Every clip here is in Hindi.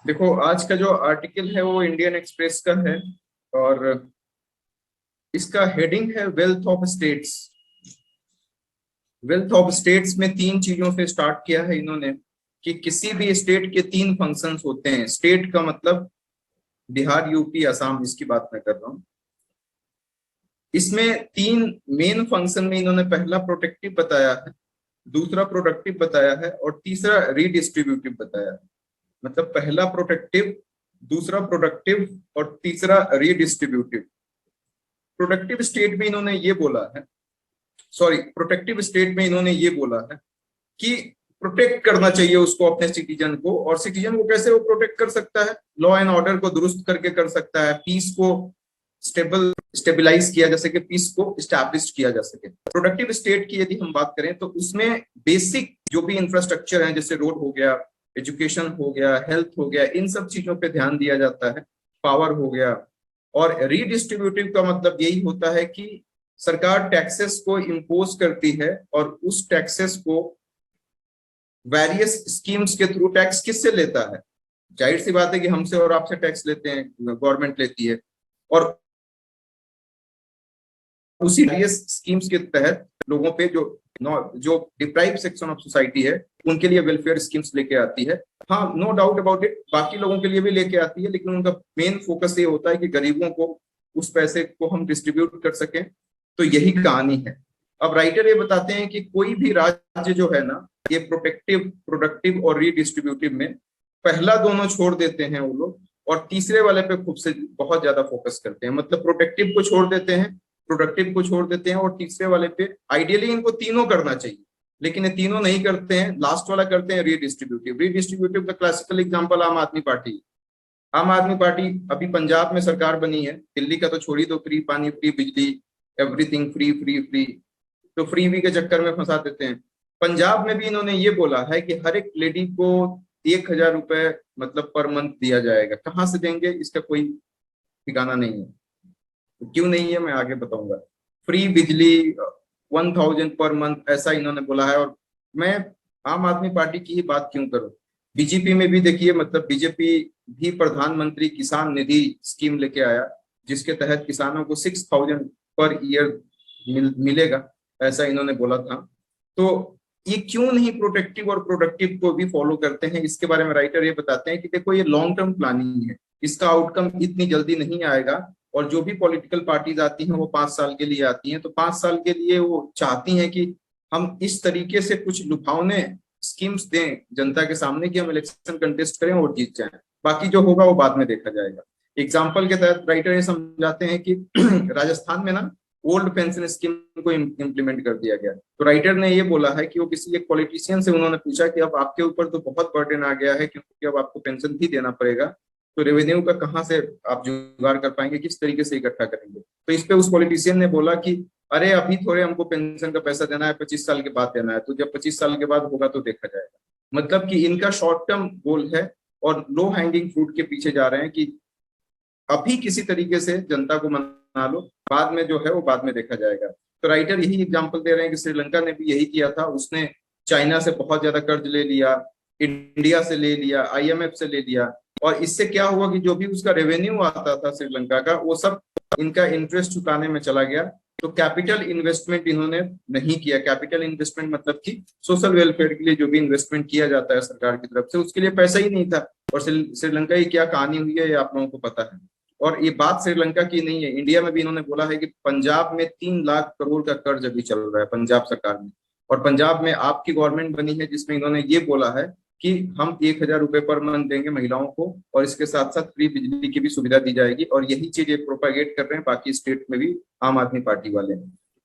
देखो, आज का जो आर्टिकल है वो इंडियन एक्सप्रेस का है और इसका हेडिंग है wealth of states. Wealth of states में तीन चीजों से स्टार्ट किया है इन्होंने कि किसी भी स्टेट के तीन फंक्शंस होते हैं। स्टेट का मतलब बिहार, यूपी, असम, इसकी बात मैं कर रहा हूँ। इसमें तीन मेन फंक्शन में इन्होंने पहला प्रोटेक्टिव बताया है, दूसरा प्रोडक्टिव बताया है और तीसरा रीडिस्ट्रीब्यूटिव बताया है। मतलब पहला प्रोटेक्टिव, दूसरा प्रोडक्टिव और तीसरा रीडिस्ट्रीब्यूटिव। प्रोडक्टिव स्टेट में इन्होंने ये बोला है, सॉरी, प्रोटेक्टिव स्टेट में इन्होंने ये बोला है कि प्रोटेक्ट करना चाहिए उसको, अपने सिटीजन को। और सिटीजन को कैसे वो प्रोटेक्ट कर सकता है? लॉ एंड ऑर्डर को दुरुस्त करके कर सकता है, पीस को स्टेबलाइज किया जा सके, पीस को स्टैब्लिश किया जा सके। प्रोडक्टिव स्टेट की यदि हम बात करें तो उसमें बेसिक जो भी इंफ्रास्ट्रक्चर है, जैसे रोड हो गया, एजुकेशन हो गया, हेल्थ हो गया, इन सब चीजों पे ध्यान दिया जाता है। पावर हो गया। और रीडिस्ट्रीब्यूटिव का मतलब यही होता है कि सरकार टैक्सेस को इम्पोज करती है और उस टैक्सेस को वेरियस स्कीम्स के थ्रू, टैक्स किससे लेता है? जाहिर सी बात है कि हमसे और आपसे टैक्स लेते हैं, गवर्नमेंट लेती है। और उसी वेरियस स्कीम्स के तहत लोगों पे जो डिप्राइव सेक्शन ऑफ सोसाइटी है उनके लिए वेलफेयर स्कीम्स लेके आती है। हाँ, नो डाउट अबाउट इट, बाकी लोगों के लिए भी लेके आती है, लेकिन उनका मेन फोकस ये होता है कि गरीबों को उस पैसे को हम डिस्ट्रीब्यूट कर सकें। तो यही कहानी है। अब राइटर ये बताते हैं कि कोई भी राज्य जो है ना, ये प्रोटेक्टिव, प्रोडक्टिव और रीडिस्ट्रीब्यूटिव में पहला दोनों छोड़ देते हैं वो लोग और तीसरे वाले पे खूब से बहुत ज्यादा फोकस करते हैं। मतलब प्रोटेक्टिव को छोड़ देते हैं, प्रोडक्टिव को छोड़ देते हैं और तीसरे वाले पे आइडियली इनको तीनों करना चाहिए, लेकिन ये तीनों नहीं करते हैं, लास्ट वाला करते हैं रीडिस्ट्रीब्यूटिव। रीडिस्ट्रीब्यूटिव का क्लासिकल एग्जांपल आम आदमी पार्टी। आम आदमी पार्टी अभी पंजाब में सरकार बनी है, दिल्ली का तो छोड़ ही दो, फ्री पानी, फ्री बिजली, एवरीथिंग फ्री फ्री फ्री, तो फ्री वी के चक्कर में फंसा देते हैं। पंजाब में भी इन्होंने ये बोला है कि हर एक लेडी को 1,000 रुपए मतलब पर मंथ दिया जाएगा। कहाँ से देंगे इसका कोई ठिकाना नहीं है। तो क्यों नहीं है मैं आगे बताऊंगा। फ्री बिजली 1,000 पर मंथ, ऐसा इन्होंने बोला है। और मैं आम आदमी पार्टी की ही बात क्यों करूं, बीजेपी में भी देखिए, मतलब बीजेपी भी प्रधानमंत्री किसान निधि स्कीम लेके आया, जिसके तहत किसानों को 6,000 पर ईयर मिलेगा, ऐसा इन्होंने बोला था। तो ये क्यों नहीं प्रोटेक्टिव और प्रोडक्टिव को भी फॉलो करते हैं, इसके बारे में राइटर ये बताते हैं कि देखो, ये लॉन्ग टर्म प्लानिंग है, इसका आउटकम इतनी जल्दी नहीं आएगा। और जो भी पॉलिटिकल पार्टीज आती हैं वो 5 साल के लिए आती हैं, तो 5 साल के लिए वो चाहती हैं कि हम इस तरीके से कुछ लुभावने स्कीम्स दें जनता के सामने कि हम इलेक्शन कंटेस्ट करें और जीत जाएं। बाकी जो होगा वो बाद में देखा जाएगा। एग्जाम्पल के तहत राइटर ये समझाते हैं कि राजस्थान में ना ओल्ड पेंशन स्कीम को इम्प्लीमेंट कर दिया गया। तो राइटर ने ये बोला है कि वो किसी एक पॉलिटिशियन से उन्होंने पूछा कि अब आपके ऊपर तो बहुत बर्डन आ गया है, क्योंकि अब आपको पेंशन भी देना पड़ेगा, तो रेवेन्यू का कहाँ से आप जुगाड़ कर पाएंगे, किस तरीके से इकट्ठा करेंगे? तो इस पे उस पॉलिटिशियन ने बोला कि अरे अभी थोड़े हमको पेंशन का पैसा देना है, 25 साल के बाद देना है, तो जब 25 साल के बाद होगा तो देखा जाएगा। मतलब कि इनका शॉर्ट टर्म गोल है और लो हैंगिंग फ्रूट के पीछे जा रहे हैं कि अभी किसी तरीके से जनता को मना लो, बाद में जो है वो बाद में देखा जाएगा। तो राइटर यही एग्जांपल दे रहे हैं कि श्रीलंका ने भी यही किया था। उसने चाइना से बहुत ज्यादा कर्ज ले लिया, इंडिया से ले लिया, आईएमएफ से ले लिया, और इससे क्या हुआ कि जो भी उसका रेवेन्यू आता था श्रीलंका का, वो सब इनका इंटरेस्ट चुकाने में चला गया। तो कैपिटल इन्वेस्टमेंट इन्होंने नहीं किया। कैपिटल इन्वेस्टमेंट मतलब कि सोशल वेलफेयर के लिए जो भी इन्वेस्टमेंट किया जाता है सरकार की तरफ से, उसके लिए पैसा ही नहीं था। और श्रीलंका की क्या कहानी हुई है ये आप लोगों को पता है। और ये बात श्रीलंका की नहीं है, इंडिया में भी इन्होंने बोला है कि पंजाब में 3 लाख करोड़ का कर्ज अभी चल रहा है पंजाब सरकार में। और पंजाब में आपकी गवर्नमेंट बनी है जिसमें इन्होंने ये बोला है कि हम 1,000 रुपए पर मंथ देंगे महिलाओं को, और इसके साथ साथ फ्री बिजली की भी सुविधा दी जाएगी। और यही चीज ये प्रोपागेट कर रहे हैं बाकी स्टेट में भी आम आदमी पार्टी वाले।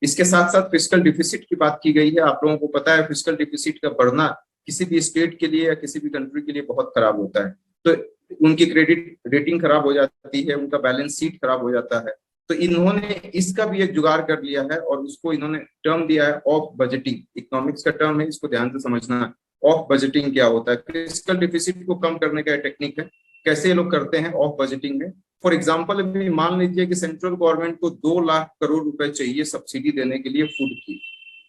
इसके साथ साथ फिस्कल डिफिसिट की बात की गई है। आप लोगों को पता है फिस्कल डिफिसिट का बढ़ना किसी भी स्टेट के लिए या किसी भी कंट्री के लिए बहुत खराब होता है। तो उनकी क्रेडिट रेटिंग खराब हो जाती है, उनका बैलेंस शीट खराब हो जाता है। तो इन्होंने इसका भी एक जुगाड़ कर लिया है और उसको इन्होंने टर्म दिया है ऑफ बजटिंग। इकोनॉमिक्स का टर्म है, इसको ध्यान से समझना। ऑफ बजटिंग क्या होता है? फिस्कल डिफिसिट को कम करने का टेक्निक है। कैसे ये लोग करते हैं ऑफ बजटिंग में? फॉर एग्जाम्पल, अभी मान लीजिए कि सेंट्रल गवर्नमेंट को 2 लाख करोड़ रुपए चाहिए सब्सिडी देने के लिए,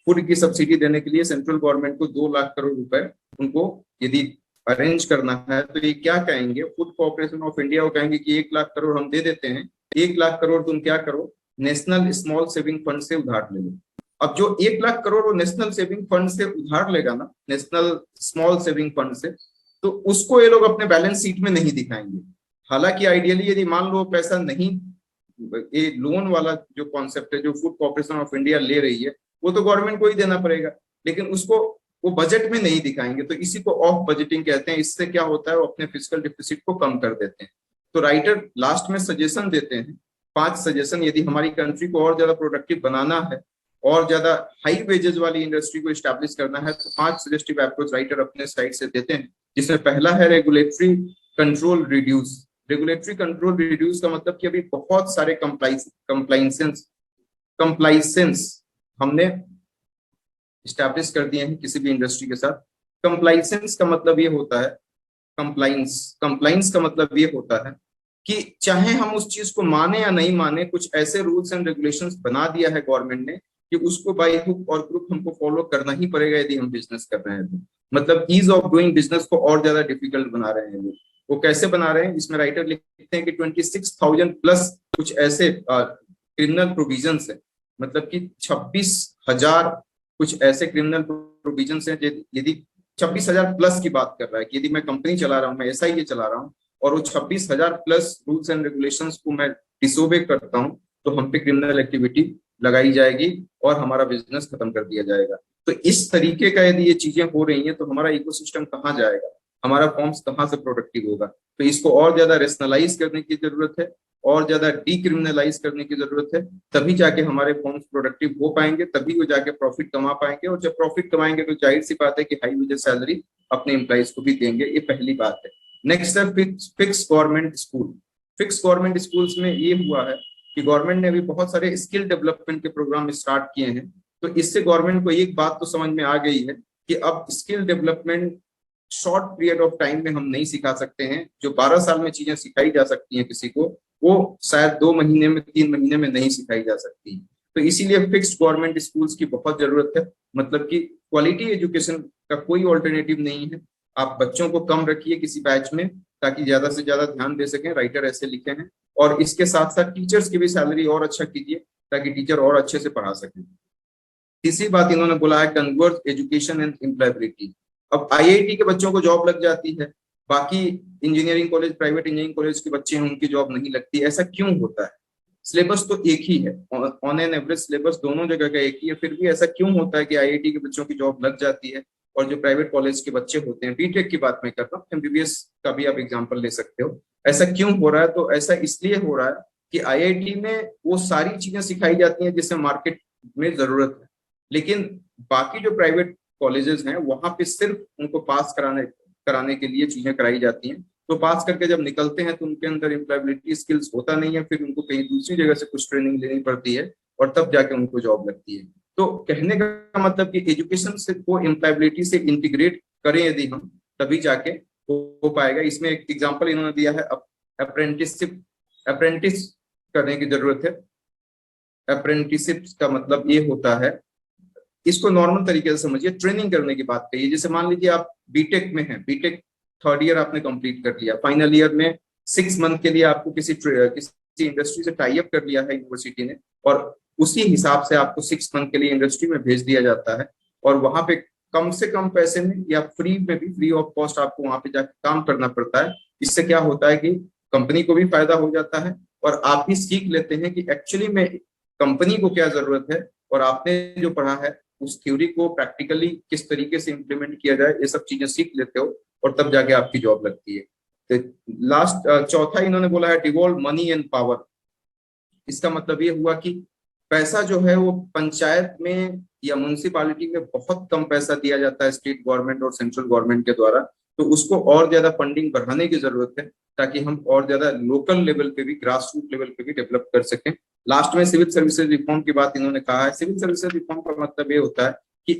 फूड की सब्सिडी देने के लिए सेंट्रल गवर्नमेंट को 2 लाख करोड़ रुपए उनको यदि अरेंज करना है तो ये क्या कहेंगे, फूड कॉर्पोरेशन ऑफ इंडिया को कहेंगे कि 1 लाख करोड़ हम दे देते हैं, 1 लाख करोड़ तुम क्या करो, नेशनल स्मॉल सेविंग फंड से उधार ले लो। अब जो 1 लाख करोड़ वो नेशनल सेविंग फंड से उधार लेगा ना, नेशनल स्मॉल सेविंग फंड से, तो उसको ये लोग अपने बैलेंस शीट में नहीं दिखाएंगे। हालांकि आइडियली यदि मान लो पैसा नहीं, ये लोन वाला जो कॉन्सेप्ट है जो फूड कॉर्पोरेशन ऑफ इंडिया ले रही है वो तो गवर्नमेंट को ही देना पड़ेगा, लेकिन उसको वो बजट में नहीं दिखाएंगे, तो इसी को ऑफ बजटिंग कहते हैं। इससे क्या होता है, वो अपने फिजिकल डिफिसिट को कम कर देते हैं। तो राइटर लास्ट में सजेशन देते हैं, 5 सजेशन, यदि हमारी कंट्री को और ज्यादा प्रोडक्टिव बनाना है और ज्यादा हाई वेजेस वाली इंडस्ट्री को स्टैब्लिश करना है, तो 5 सजेस्टिव अप्रोच राइटर अपने साइड से देते हैं, जिसमें पहला है regulatory control reduce. Regulatory control reduce का मतलब कि अभी बहुत सारे कंप्लाइसेंस हमने स्टैब्लिश कर दिए हैं किसी भी इंडस्ट्री के साथ। कंप्लाइसेंस का मतलब ये होता है, कंप्लाइंस का मतलब ये होता है कि चाहे हम उस चीज को माने या नहीं माने, कुछ ऐसे रूल्स एंड रेगुलेशंस बना दिया है गवर्नमेंट ने कि उसको बाय हुक और क्रुक हमको फॉलो करना ही पड़ेगा यदि हम बिजनेस कर रहे हैं तो। मतलब ईज ऑफ डूइंग बिजनेस को और ज्यादा डिफिकल्ट बना रहे हैं वो कैसे बना रहे हैं, इसमें राइटर लिखते हैं कि 26,000 प्लस कुछ ऐसे क्रिमिनल प्रोविजंस है, मतलब कि 26,000 कुछ ऐसे क्रिमिनल प्रोविजंस हैं। यदि 26,000 प्लस की बात कर रहा है कि यदि मैं कंपनी चला रहा हूँ, मैं ऐसा ही चला रहा हूँ और वो 26,000 प्लस रूल्स एंड रेगुलेशंस को मैं डिसोबे करता हूँ, तो हम पे क्रिमिनल एक्टिविटी लगाई जाएगी और हमारा बिजनेस खत्म कर दिया जाएगा। तो इस तरीके का यदि ये चीजें हो रही हैं तो हमारा इकोसिस्टम कहाँ जाएगा, हमारा फॉर्म्स कहाँ से प्रोडक्टिव होगा। तो इसको और ज्यादा रेशनलाइज करने की जरूरत है और ज्यादा डीक्रिमिनलाइज करने की जरूरत है, तभी जाके हमारे फॉर्म्स प्रोडक्टिव हो पाएंगे, तभी वो जाके प्रॉफिट कमा पाएंगे। और जब प्रॉफिट कमाएंगे तो जाहिर सी बात है कि हाई वेजेस सैलरी अपने एम्प्लॉइज को भी देंगे, ये पहली बात है। नेक्स्ट है fix government school. Fix government schools में ये हुआ है कि गवर्नमेंट ने अभी बहुत सारे स्किल डेवलपमेंट के प्रोग्राम स्टार्ट किए हैं, तो इससे गवर्नमेंट को एक बात तो समझ में आ गई है कि अब skill development short period of time में हम नहीं सिखा सकते हैं। जो 12 साल में चीजें सिखाई जा सकती हैं किसी को, वो शायद 2 महीने में 3 महीने में नहीं सिखाई जा सकती। तो इसीलिए फिक्स्ड गवर्नमेंट स्कूल्स की बहुत जरूरत है। मतलब कि क्वालिटी एजुकेशन का कोई ऑल्टरनेटिव नहीं है। आप बच्चों को कम रखिए किसी बैच में ताकि ज्यादा से ज्यादा ध्यान दे सकें, राइटर ऐसे लिखे हैं। और इसके साथ साथ टीचर्स की भी सैलरी और अच्छा कीजिए ताकि टीचर और अच्छे से पढ़ा सकें। तीसरी बात इन्होंने बोला है कन्वर्ज एजुकेशन एंड एम्प्लॉयबिलिटी। अब आईआईटी के बच्चों को जॉब लग जाती है, बाकी engineering college, private engineering college के बच्चे हैं उनकी जॉब नहीं लगती। ऐसा क्यों होता है? सिलेबस तो एक ही है, ऑन एन एवरेज सिलेबस दोनों जगह का एक ही है, फिर भी ऐसा क्यों होता है कि आईआईटी के बच्चों की जॉब लग जाती है और जो प्राइवेट कॉलेज के बच्चे होते हैं, बीटेक की बात मैं कर रहा हूँ, एमबीबीएस का भी आप एग्जाम्पल ले सकते हो, ऐसा क्यों हो रहा है? तो ऐसा इसलिए हो रहा है कि आईआईटी में वो सारी चीजें सिखाई जाती हैं जिससे मार्केट में जरूरत है, लेकिन बाकी जो प्राइवेट कॉलेजेस हैं वहां पे सिर्फ उनको पास कराने के लिए चीजें कराई जाती हैं। तो पास करके जब निकलते हैं तो उनके अंदर एम्प्लॉयबिलिटी स्किल्स होता नहीं है, फिर उनको कहीं दूसरी जगह से कुछ ट्रेनिंग लेनी पड़ती है और तब जाके उनको जॉब लगती है। तो कहने का मतलब कि एजुकेशन से को एम्प्लॉयबिलिटी से इंटीग्रेट करें यदि हम, तभी जाके हो पाएगा। इसमें एक एग्जाम्पल इन्होंने दिया है अप्रेंटिस करने की जरूरत है। अप्रेंटिसशिप का मतलब ये होता है, इसको नॉर्मल तरीके से समझिए, ट्रेनिंग करने की बात कहिए। जैसे मान लीजिए आप बीटेक में हैं, बीटेक 3rd ईयर आपने कंप्लीट कर लिया, फाइनल ईयर में 6 मंथ के लिए आपको किसी इंडस्ट्री से टाई अप कर लिया है यूनिवर्सिटी ने, और उसी हिसाब से आपको 6 मंथ के लिए इंडस्ट्री में भेज दिया जाता है और वहां पे कम से कम पैसे में या फ्री में भी, फ्री ऑफ कॉस्ट आपको वहां पे जाकर काम करना पड़ता है। इससे क्या होता है कि कंपनी को भी फायदा हो जाता है और आप भी सीख लेते हैं कि एक्चुअली में कंपनी को क्या जरूरत है, और आपने जो पढ़ा है उस थ्योरी को प्रैक्टिकली किस तरीके से इम्प्लीमेंट किया जाए, ये सब चीजें सीख लेते हो और तब जाके आपकी जॉब लगती है। तो लास्ट चौथा इन्होंने बोला है डिवॉल्व मनी एंड पावर। इसका मतलब ये हुआ कि पैसा जो है वो पंचायत में या म्युनिसिपालिटी में बहुत कम पैसा दिया जाता है स्टेट गवर्नमेंट और सेंट्रल गवर्नमेंट के द्वारा, तो उसको और ज्यादा फंडिंग बढ़ाने की जरूरत है ताकि हम और ज्यादा लोकल लेवल पे भी, ग्रास रूट लेवल पे भी डेवलप कर सकें। लास्ट में सिविल सर्विसेज रिफॉर्म की बात इन्होंने कहा है। सिविल सर्विसेज रिफॉर्म का मतलब ये होता है कि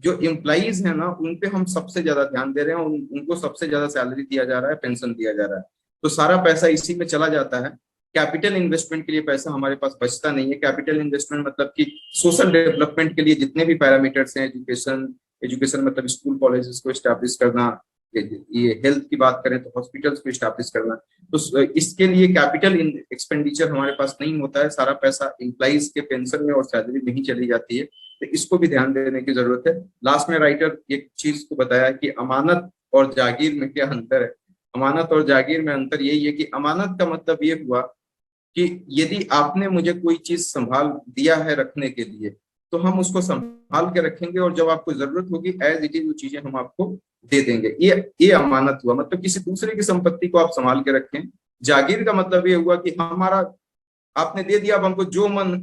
जो एम्प्लॉइज है ना, उन पे हम सबसे ज्यादा ध्यान दे रहे हैं, उनको सबसे ज्यादा सैलरी दिया जा रहा है, पेंशन दिया जा रहा है, तो सारा पैसा इसी में चला जाता है। कैपिटल इन्वेस्टमेंट के लिए पैसा हमारे पास बचता नहीं है। कैपिटल इन्वेस्टमेंट मतलब कि सोशल डेवलपमेंट के लिए जितने भी पैरामीटर्स हैं, एजुकेशन मतलब स्कूल कॉलेजेस को स्टैब्लिश करना, ये हेल्थ की बात करें तो हॉस्पिटल्स को स्टैब्लिश करना, तो इसके लिए कैपिटल एक्सपेंडिचर हमारे पास नहीं होता है, सारा पैसा एम्प्लॉइज के पेंशन में और सैलरी में ही चली जाती है। तो इसको भी ध्यान देने की जरूरत है। लास्ट में राइटर एक चीज को बताया कि अमानत और जागीर में क्या अंतर है। अमानत और जागीर में अंतर यही है कि अमानत का मतलब ये हुआ कि यदि आपने मुझे कोई चीज संभाल दिया है रखने के लिए, तो हम उसको संभाल के रखेंगे और जब आपको जरूरत होगी एज इट इज वो चीजें हम आपको दे देंगे। ये अमानत हुआ, मतलब किसी दूसरे की संपत्ति को आप संभाल के रखें। जागीर का मतलब ये हुआ कि हमारा आपने दे दिया, अब हमको जो मन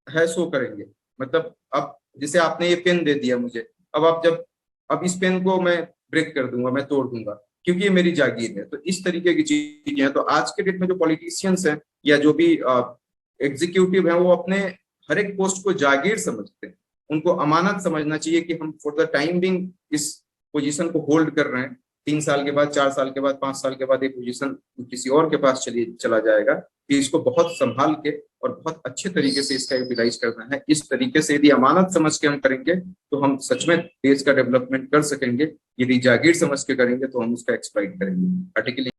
है सो करेंगे। मतलब अब जैसे आपने ये पेन दे दिया मुझे, अब आप जब अब इस पेन को मैं ब्रेक कर दूंगा, मैं तोड़ दूंगा, क्योंकि ये मेरी जागीर है। तो इस तरीके की चीजें हैं। तो आज के डेट में जो पॉलिटिशियंस हैं या जो भी एग्जीक्यूटिव हैं, वो अपने हर एक पोस्ट को जागीर समझते हैं। उनको अमानत समझना चाहिए कि हम फॉर द टाइम बिंग इस पोजीशन को होल्ड कर रहे हैं। 3 साल के बाद, 4 साल के बाद, 5 साल के बाद ये पोजीशन किसी और के पास चला जाएगा। कि इसको बहुत संभाल के और बहुत अच्छे तरीके से इसका यूटिलाइज करना है। इस तरीके से यदि अमानत समझ के हम करेंगे तो हम सच में देश का डेवलपमेंट कर सकेंगे। यदि जागीर समझ के करेंगे तो हम उसका एक्सप्लॉइट करेंगे। आर्टिकल